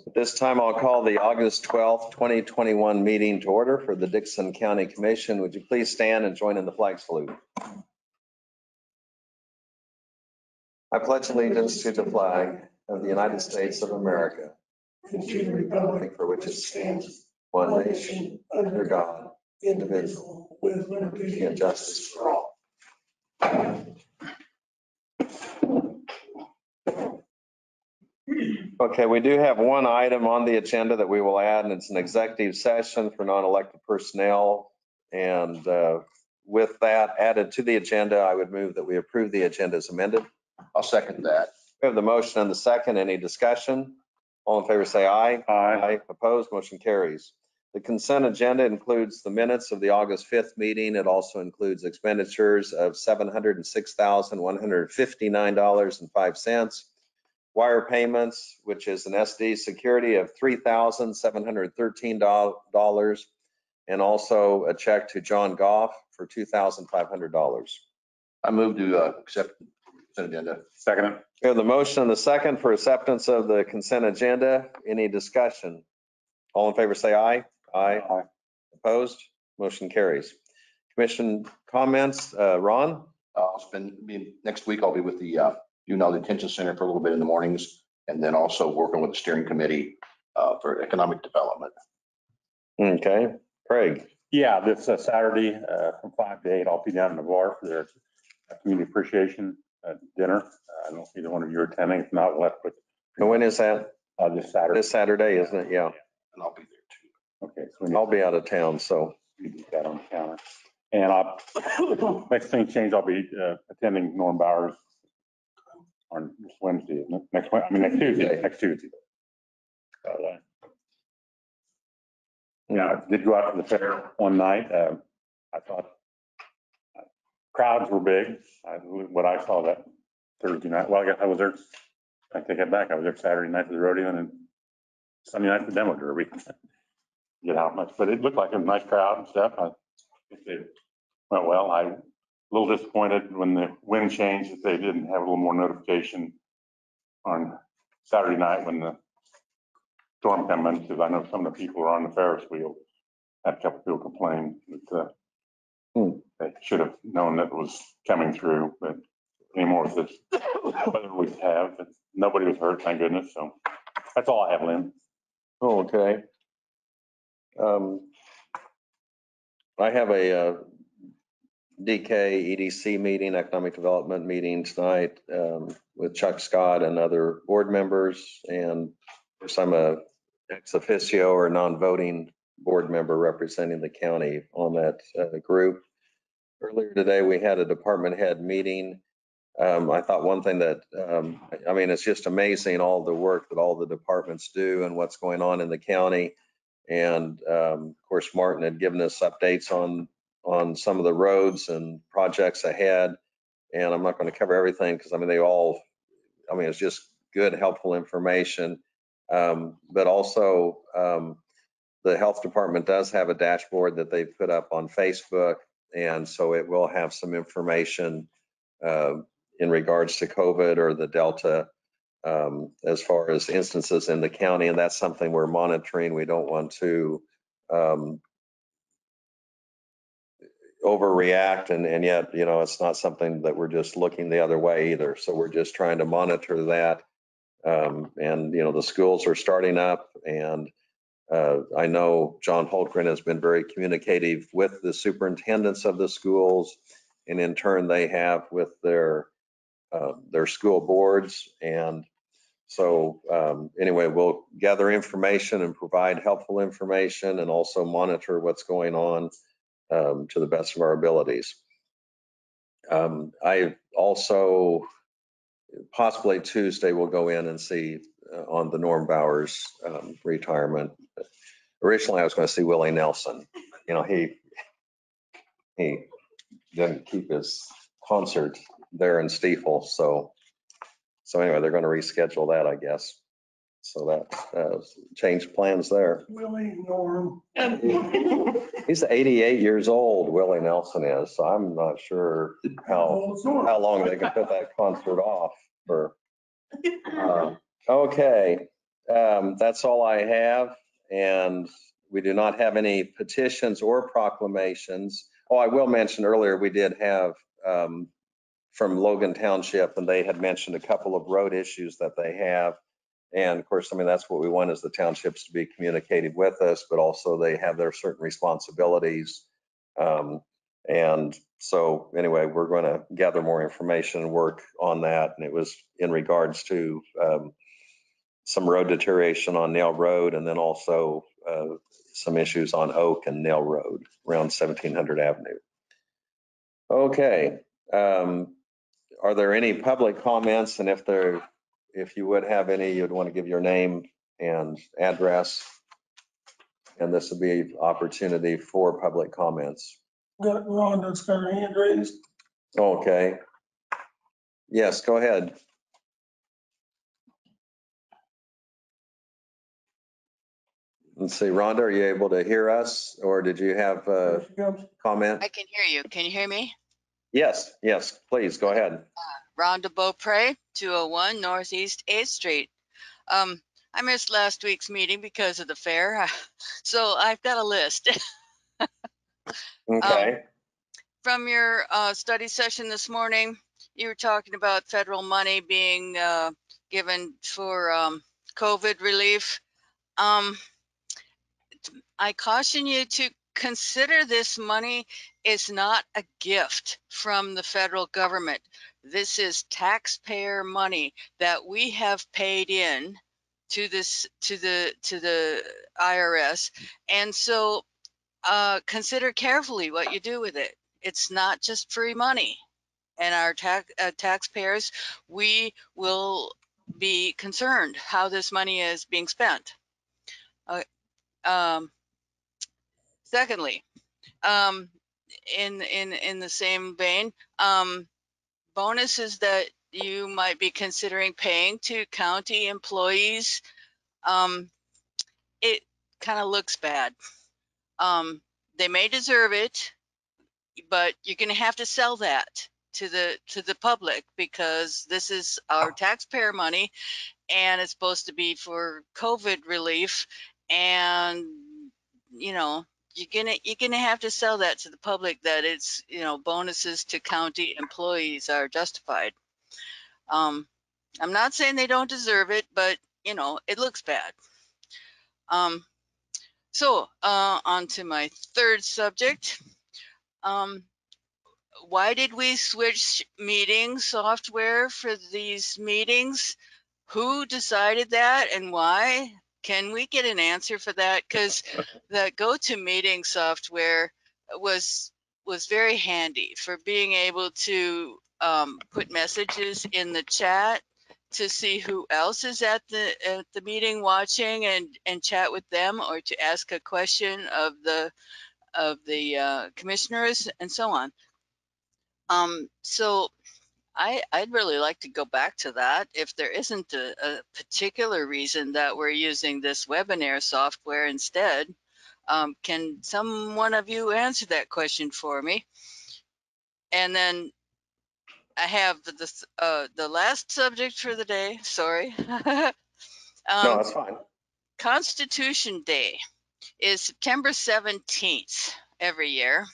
At this time, I'll call the August 12th, 2021 meeting to order for the Dixon County Commission. Would you please stand and join in the flag salute? I pledge allegiance to the flag of the United States of America and to the republic for which it stands, one nation, under God, indivisible, with liberty and justice for all. Okay, we do have one item on the agenda that we will add, and it's an executive session for non-elected personnel. And with that added to the agenda, I would move that we approve the agenda as amended. I'll second that. We have the motion and the second. Any discussion? All in favor say aye. Aye. Opposed? Motion carries. The consent agenda includes the minutes of the August 5th meeting. It also includes expenditures of $706,159.05. Wire payments, which is an SD security of $3,713, and also a check to John Goff for $2,500. I move to accept the consent agenda. Second. We have the motion and the second for acceptance of the consent agenda. Any discussion? All in favor say aye. Aye. Aye. Opposed? Motion carries. Commission comments. Ron? Next week, I'll be with the Detention Center for a little bit in the mornings, and then also working with the steering committee for economic development. Okay. Craig? Yeah, this Saturday from 5 to 8, I'll be down in the bar for their community appreciation dinner. I don't know if either one of you are attending. If not, we'll have to put. And when is that? This Saturday. This Saturday, isn't it? Yeah. And I'll be there too. Okay. So I'll be out of town, so. You get that on the counter. And next thing change, I'll be attending Norm Bowers on this Wednesday, isn't it? Next Tuesday. Next Tuesday. Yeah, I did go out to the fair one night. I thought crowds were big. What I saw that Thursday night. Well, I guess I was there. I take it back. I was there Saturday night for the rodeo and then Sunday night for the demo derby. Get out much, but it looked like a nice crowd and stuff. I think they went well. I'm a little disappointed when the wind changed that they didn't have a little more notification on Saturday night when the storm came in, because I know some of the people who are on the Ferris wheel. Had a couple people complain that they should have known that it was coming through, but anymore with this weather we have, nobody was hurt, thank goodness. So that's all I have, Lynn. Oh, okay. I have a DK EDC meeting, economic development meeting tonight with Chuck Scott and other board members. And of course, I'm a ex officio or non-voting board member representing the county on that group. Earlier today, we had a department head meeting. I thought one thing that, I mean, it's just amazing all the work that all the departments do and what's going on in the county. And of course, Martin had given us updates on some of the roads and projects ahead. And I'm not going to cover everything because I mean, it's just good, helpful information. But also the health department does have a dashboard that they've put up on Facebook. And so it will have some information in regards to COVID or the Delta as far as instances in the county. And that's something we're monitoring. We don't want to overreact and yet, you know, it's not something that we're just looking the other way either. So we're just trying to monitor that. And, you know, the schools are starting up and I know John Holtgren has been very communicative with the superintendents of the schools, and in turn they have with their school boards. And so anyway, we'll gather information and provide helpful information and also monitor what's going on to the best of our abilities. I also possibly Tuesday will go in and see on the Norm Bowers retirement. Originally, I was going to see Willie Nelson. You know, he didn't keep his concert there in Stiefel. So anyway, they're going to reschedule that, I guess. So that changed plans there. Willie, Norm. He's 88 years old, Willie Nelson is, so I'm not sure how long they can put that concert off for. Okay, that's all I have, and we do not have any petitions or proclamations. Oh, I will mention earlier, we did have from Logan Township, and they had mentioned a couple of road issues that they have. And of course, I mean, that's what we want is the townships to be communicating with us, but also they have their certain responsibilities. And so anyway, we're going to gather more information and work on that. And it was in regards to some road deterioration on Nail Road, and then also some issues on Oak and Nail Road around 1700 Avenue. Okay. Are there any public comments? And if you would have any, you'd want to give your name and address. And this would be opportunity for public comments. Got Rhonda's got her hand raised. Okay. Yes, go ahead. Let's see, Rhonda, are you able to hear us, or did you have There a she comes. comment? I can hear you. Can you hear me? Yes, please, go ahead. Rhonda Beaupre, 201 Northeast 8th Street. I missed last week's meeting because of the fair, so I've got a list. Okay. From your study session this morning, you were talking about federal money being given for COVID relief. I caution you to consider this money is not a gift from the federal government. This is taxpayer money that we have paid in to the IRS, and so consider carefully what you do with it. It's not just free money, and our taxpayers, we will be concerned how this money is being spent. Secondly, in the same vein, bonuses that you might be considering paying to county employees, it kind of looks bad. They may deserve it, but you're going to have to sell that to the public, because this is our taxpayer money and it's supposed to be for COVID relief. And you're gonna have to sell that to the public, that it's bonuses to county employees are justified. I'm not saying they don't deserve it, but it looks bad. So on to my third subject. Why did we switch meeting software for these meetings? Who decided that and why? Can we get an answer for that? Because the GoToMeeting software was very handy for being able to put messages in the chat to see who else is at the meeting watching and chat with them, or to ask a question of the commissioners and so on. So I'd really like to go back to that. If there isn't a particular reason that we're using this webinar software instead, can one of you answer that question for me? And then I have the last subject for the day. Sorry. No, that's fine. Constitution Day is September 17th every year.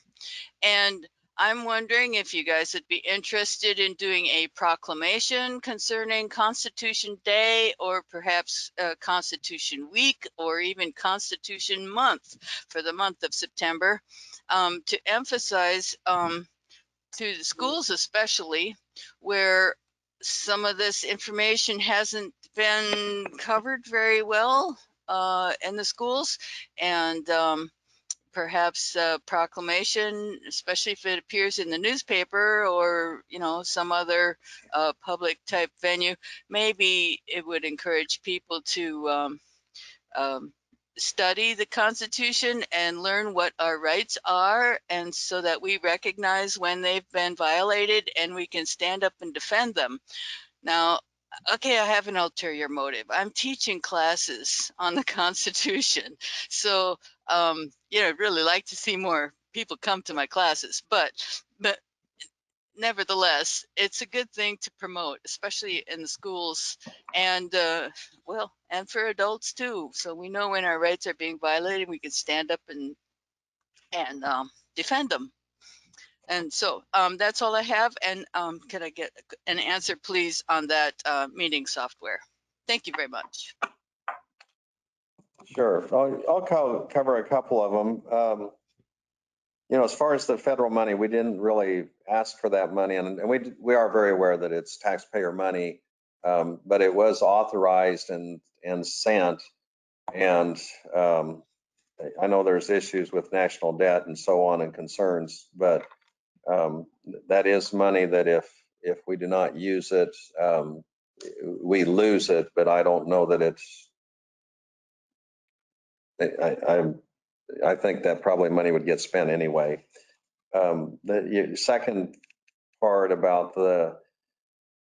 And I'm wondering if you guys would be interested in doing a proclamation concerning Constitution Day, or perhaps Constitution Week, or even Constitution Month for the month of September, to emphasize to the schools, especially where some of this information hasn't been covered very well in the schools, and perhaps a proclamation, especially if it appears in the newspaper or some other public type venue. Maybe it would encourage people to study the Constitution and learn what our rights are, and so that we recognize when they've been violated and we can stand up and defend them. Now, Okay, I have an ulterior motive. I'm teaching classes on the Constitution. So, I'd really like to see more people come to my classes, but nevertheless, it's a good thing to promote, especially in the schools and, and for adults too. So we know when our rights are being violated, we can stand up and defend them. And so that's all I have. And can I get an answer, please, on that meeting software? Thank you very much. Sure. I'll cover a couple of them. As far as the federal money, we didn't really ask for that money, and we are very aware that it's taxpayer money, but it was authorized and sent. And I know there's issues with national debt and so on and concerns, but that is money that if we do not use it, we lose it. But I don't know that it's. I think that probably money would get spent anyway. The second part about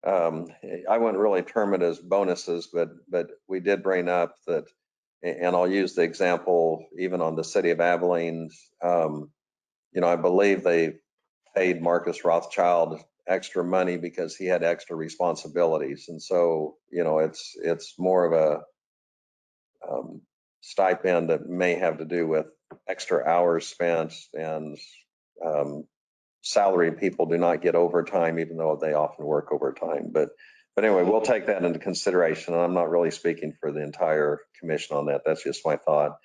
I wouldn't really term it as bonuses, but we did bring up that, and I'll use the example even on the city of Abilene. I believe they paid Marcus Rothschild extra money because he had extra responsibilities, and so it's more of a stipend that may have to do with extra hours spent, and salaried people do not get overtime, even though they often work overtime. But anyway, we'll take that into consideration. And I'm not really speaking for the entire commission on that. That's just my thought.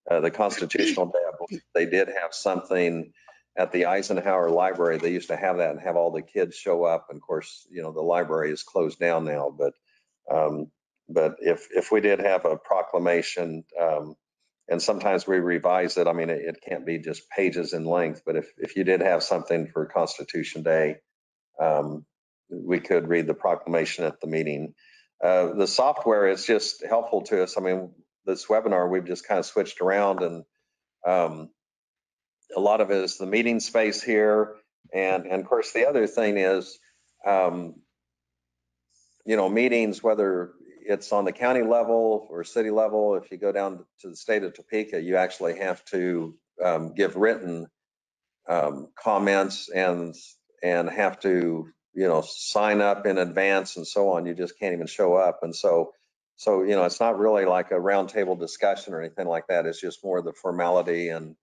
The Constitutional Day, I believe they did have something at the Eisenhower Library. They used to have that and have all the kids show up. And of course, the library is closed down now. But if we did have a proclamation, and sometimes we revise it. I mean, it can't be just pages in length, but if you did have something for Constitution Day, we could read the proclamation at the meeting. The software is just helpful to us. I mean, this webinar, we've just kind of switched around, and a lot of it is the meeting space here. And of course, the other thing is, meetings, whether it's on the county level or city level, if you go down to the state of Topeka, you actually have to give written comments and have to, sign up in advance and so on. You just can't even show up. And so, it's not really like a roundtable discussion or anything like that. It's just more the formality. And,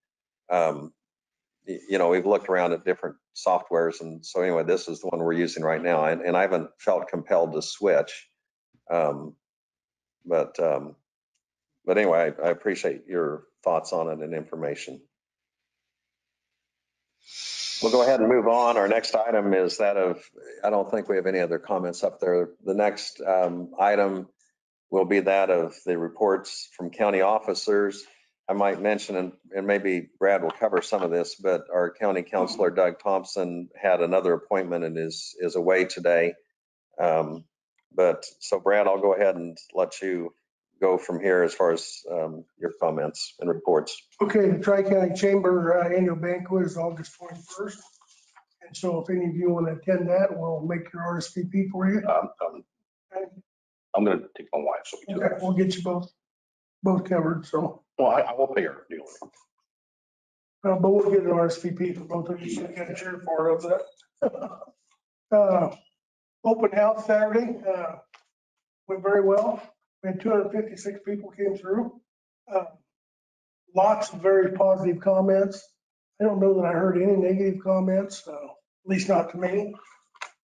we've looked around at different softwares. And so anyway, this is the one we're using right now. And I haven't felt compelled to switch. But anyway, I appreciate your thoughts on it and information. We'll go ahead and move on. Our next item is that of, I don't think we have any other comments up there. The next item will be that of the reports from county officers. I might mention, and maybe Brad will cover some of this, but our county councilor, Doug Thompson, had another appointment and is away today. So Brad, I'll go ahead and let you go from here as far as your comments and reports. Okay, the Tri-County Chamber annual banquet is August 21st. And so if any of you want to attend that, we'll make your RSVP for you. I'm going to take my wife. So Okay, we'll get you both covered. So. Well, I will pay her. But we'll get an RSVP for both of you. So you got to share for of that. Open house Saturday went very well. We had 256 people came through. Lots of very positive comments. I don't know that I heard any negative comments, at least not to me.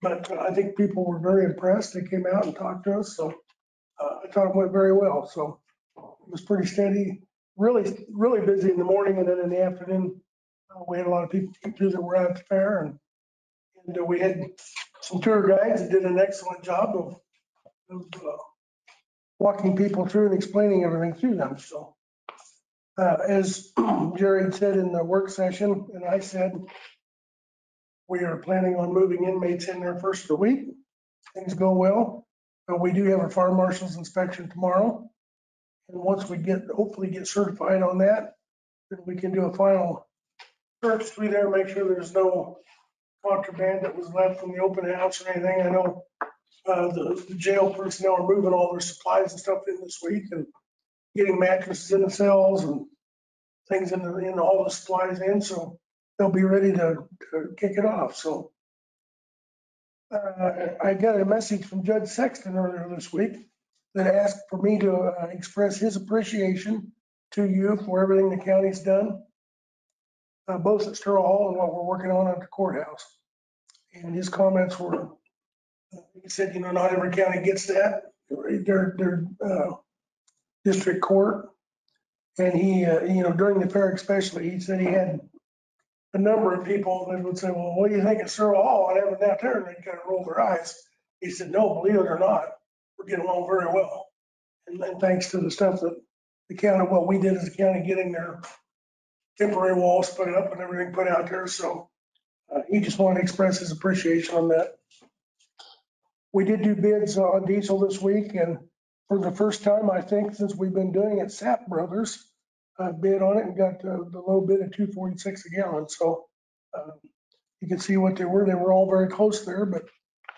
But I think people were very impressed. They came out and talked to us. So I thought it went very well. So it was pretty steady, really, really busy in the morning. And then in the afternoon, we had a lot of people came through that were at the fair. And we had some tour guides that did an excellent job of walking people through and explaining everything to them. So as Jared said in the work session, and I said, we are planning on moving inmates in there first of the week. Things go well. But we do have a fire marshal's inspection tomorrow. And once we hopefully get certified on that, then we can do a final search through there, make sure there's no contraband that was left from the open house or anything. I know The jail personnel are moving all their supplies and stuff in this week and getting mattresses in the cells and things in all the supplies in, so they'll be ready to kick it off, so. I got a message from Judge Sexton earlier this week that asked for me to express his appreciation to you for everything the county's done, both at Sterl Hall and what we're working on at the courthouse. And his comments were, he said, you know, not every county gets that, their district court. And he, you know, during the fair especially, he said he had a number of people that would say, well, what do you think of Sterl Hall? And everyone out there, and they kind of roll their eyes. He said, no, believe it or not, we're getting along very well. And thanks to the stuff that the county, what we did as a county, getting their temporary walls put up and everything put out there. So he just wanted to express his appreciation on that. We did do bids on diesel this week, and for the first time, I think, since we've been doing it, Sapp Brothers bid on it and got the low bid of $2.46 a gallon. So you can see what they were. They were all very close there, but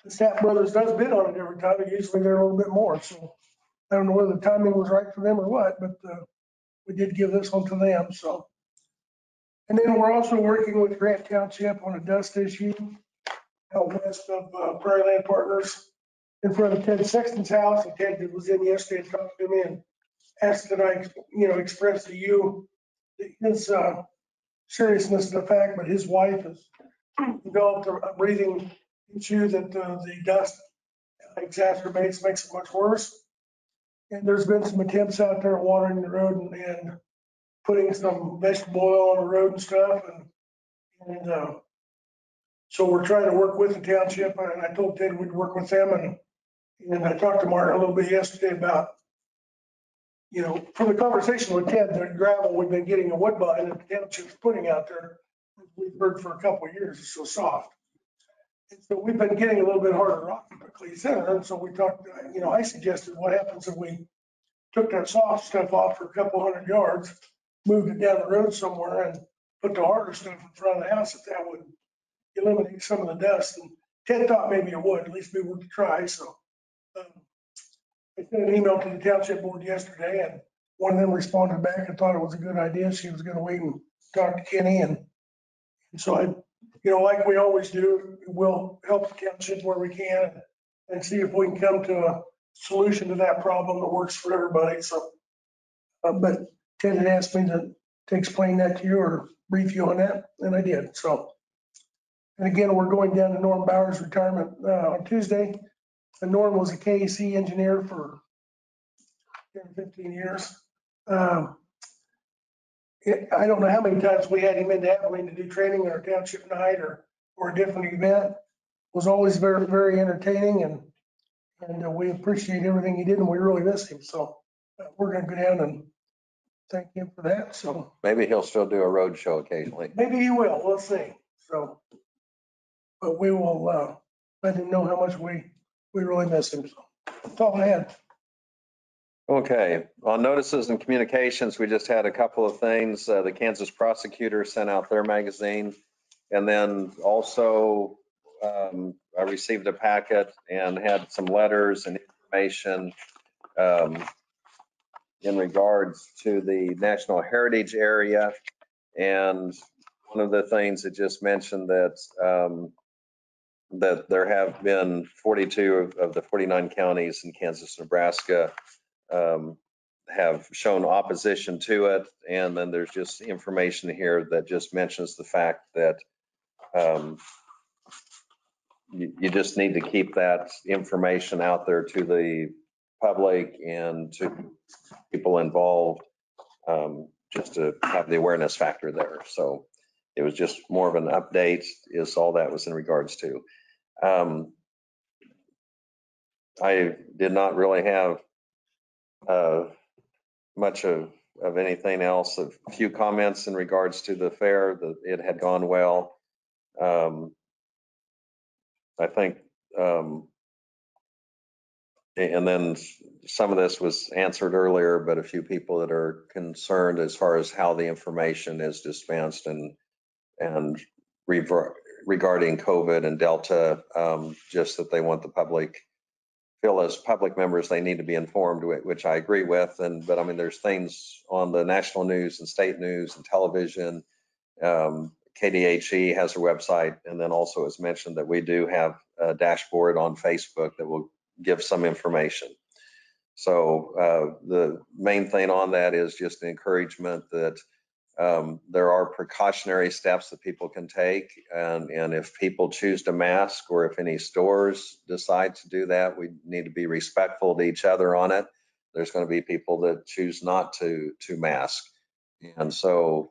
the Sapp Brothers does bid on it every time. Usually they're a little bit more. So I don't know whether the timing was right for them or what, but we did give this one to them. So, and then we're also working with Grant Township on a dust issue out west of Prairie Land Partners in front of Ted Sexton's house. And Ted was in yesterday and talked to him and asked that I, you know, express to you his seriousness of the fact, but his wife has developed a breathing issue that the dust exacerbates, makes it much worse. And there's been some attempts out there watering the road and putting some vegetable oil on the road and stuff. And so we're trying to work with the township, and I told Ted we'd work with them. And I talked to Mark a little bit yesterday about, you know, from the conversation with Ted, the gravel we've been getting a Woodbine that the township's putting out there, we've heard for a couple of years, it's so soft. And so we've been getting a little bit harder rock in Clay Center. And so we talked, you know, I suggested what happens if we took that soft stuff off for a couple 100 yards, moved it down the road somewhere and put the harder stuff in front of the house, if that would eliminate some of the dust. And Ted thought maybe it would, at least be worth a try. So I sent an email to the township board yesterday, and one of them responded back and thought it was a good idea. She was going to wait and talk to Kenny. And so I, you know, like we always do, we'll help the township where we can and see if we can come to a solution to that problem that works for everybody. So, but Ted had asked me to explain that to you or brief you on that, and I did. So, and again, we're going down to Norm Bauer's retirement on Tuesday. And Norm was a KAC engineer for 10 or 15 years. I don't know how many times we had him into Abilene to do training at our township night or a different event. It was always very, very entertaining, and we appreciate everything he did, and we really miss him. So we're going to go down and thank him for that. So Maybe he'll still do a road show occasionally. maybe he will. We'll see. So, but we will let him know how much we really miss him. So that's all I had. Okay, on notices and communications, we just had a couple of things. The Kansas prosecutor sent out their magazine. And then also I received a packet and had some letters and information in regards to the National Heritage Area. And one of the things it just mentioned that that there have been 42 of the 49 counties in Kansas, Nebraska have shown opposition to it. And then there's just information here that just mentions the fact that you just need to keep that information out there to the public and to people involved, just to have the awareness factor there. So it was just more of an update is all that was in regards to. I did not really have much of anything else. A few comments in regards to the fair, that it had gone well. I think, and then some of this was answered earlier, but a few people that are concerned as far as how the information is dispensed and regarding COVID and Delta, just that they want the public feel as public members, they need to be informed, which I agree with. But I mean, there's things on the national news and state news and television. KDHE has a website. And then also as mentioned that we do have a dashboard on Facebook that will give some information. So the main thing on that is just the encouragement that there are precautionary steps that people can take. And if people choose to mask, or if any stores decide to do that, we need to be respectful to each other on it. There's going to be people that choose not to mask. And so,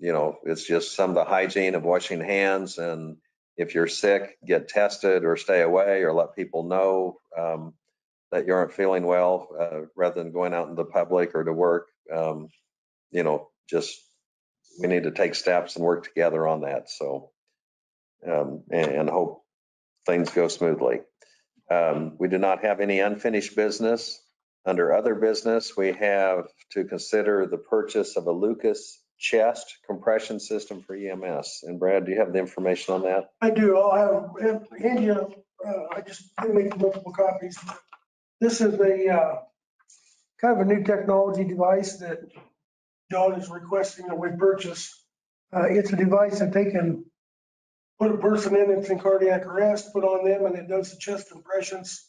it's just some of the hygiene of washing hands. And if you're sick, get tested or stay away, or let people know that you aren't feeling well, rather than going out in the public or to work. Just we need to take steps and work together on that. So, and hope things go smoothly. We do not have any unfinished business. Under other business, we have to consider the purchase of a Lucas chest compression system for EMS. And Brad, do you have the information on that? I do. I'll hand you, I just didn't make multiple copies. This is a kind of a new technology device that John is requesting that we purchase. It's a device that they can put a person in that's in cardiac arrest, put on them, and it does the chest compressions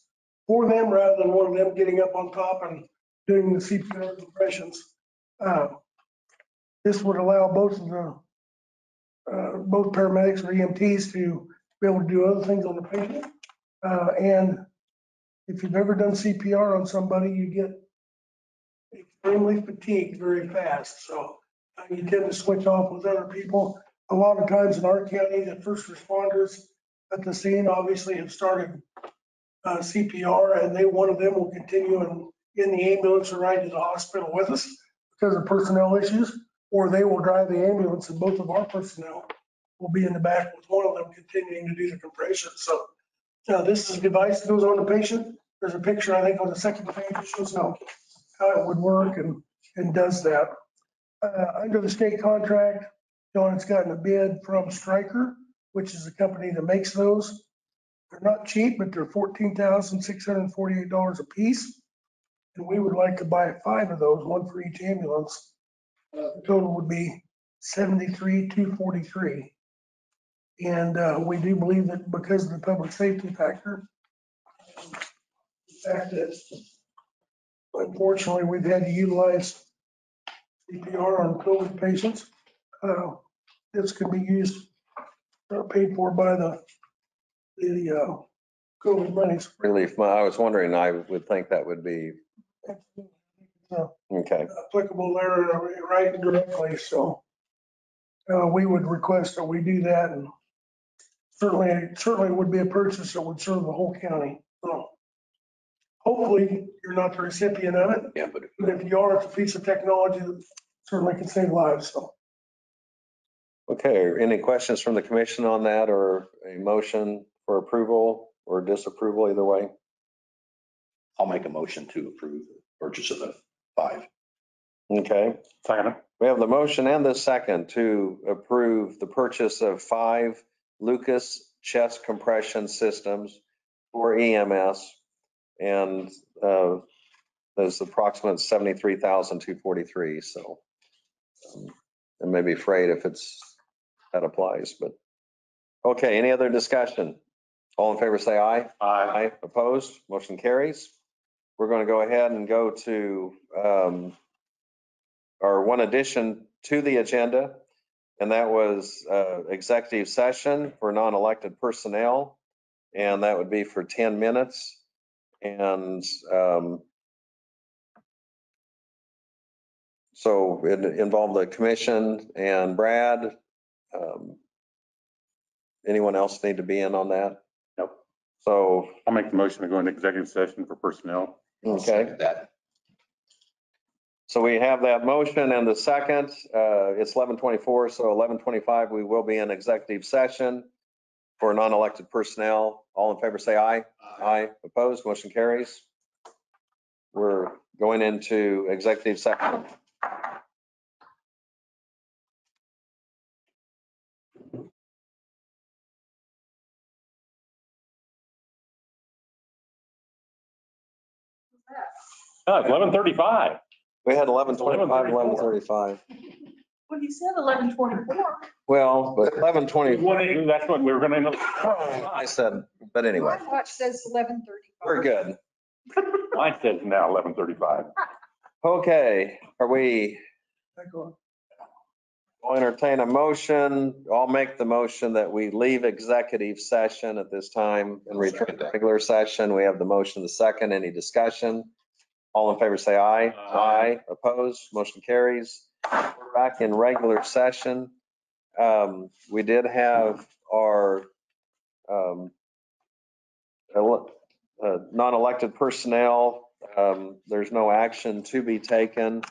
for them rather than one of them getting up on top and doing the CPR compressions. This would allow both paramedics or EMTs to be able to do other things on the patient. And if you've ever done CPR on somebody, you get extremely fatigued very fast. So you tend to switch off with other people. A lot of times in our county, the first responders at the scene obviously have started CPR, and one of them will continue in the ambulance or ride to the hospital with us because of personnel issues, or they will drive the ambulance and both of our personnel will be in the back with one of them continuing to do the compression. So this is a device that goes on the patient. There's a picture, I think, on the second page that shows how it would work and does that. Under the state contract, Don's gotten a bid from Stryker, which is a company that makes those. They're not cheap, but they're $14,648 a piece. And we would like to buy 5 of those, one for each ambulance. The total would be $73,243. And we do believe that because of the public safety factor, the fact that unfortunately we've had to utilize CPR on COVID patients, this could be used, paid for by the COVID monies. Relief. I was wondering, I would think that would be okay. Applicable there, right, directly. So we would request that we do that, and certainly would be a purchase that would serve the whole county. So hopefully you're not the recipient of it. Yeah, but But if you are, it's a piece of technology that certainly can save lives. So. Okay, any questions from the commission on that, or a motion for approval or disapproval, either way? I'll make a motion to approve the purchase of the 5. Okay, Second. we have the motion and the second to approve the purchase of 5 Lucas chest compression systems for EMS. And there's approximate $73,243. So I may be afraid if that applies, but okay, any other discussion? All in favor, say aye. Aye. Opposed? Motion carries. We're going to go ahead and go to our one addition to the agenda, and that was executive session for non-elected personnel, and that would be for 10 minutes. And so it involved the commission and Brad. Anyone else need to be in on that? Nope. So, I'll make the motion to go into executive session for personnel. okay. That. So we have that motion and the second. It's 11:24, so 11:25, we will be in executive session for non-elected personnel. All in favor, say aye. Aye. Opposed? Motion carries. We're going into executive session. No, it's 11:35. We had 11:25, 11:35. Well, you said 11:24. Well, but 11:20, That's what we were gonna. I said, but anyway, My watch says 11:35. we're good. Mine says now 11:35. Okay, are we, Back on. I'll entertain a motion. I'll make the motion that we leave executive session at this time and return to regular session. We have the motion, the second. Any discussion? All in favor, say aye. Aye. Opposed? Motion carries. We're back in regular session. We did have our non-elected personnel. There's no action to be taken.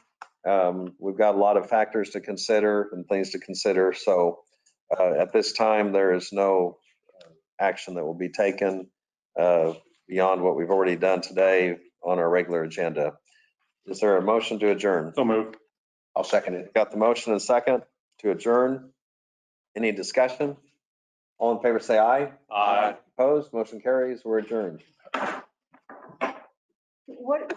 We've got a lot of factors to consider and things to consider. So at this time, there is no action that will be taken beyond what we've already done today on our regular agenda. Is there a motion to adjourn? So moved. I'll second it. Got the motion and second to adjourn. Any discussion? All in favor, say aye. Aye. Opposed? Motion carries. We're adjourned. What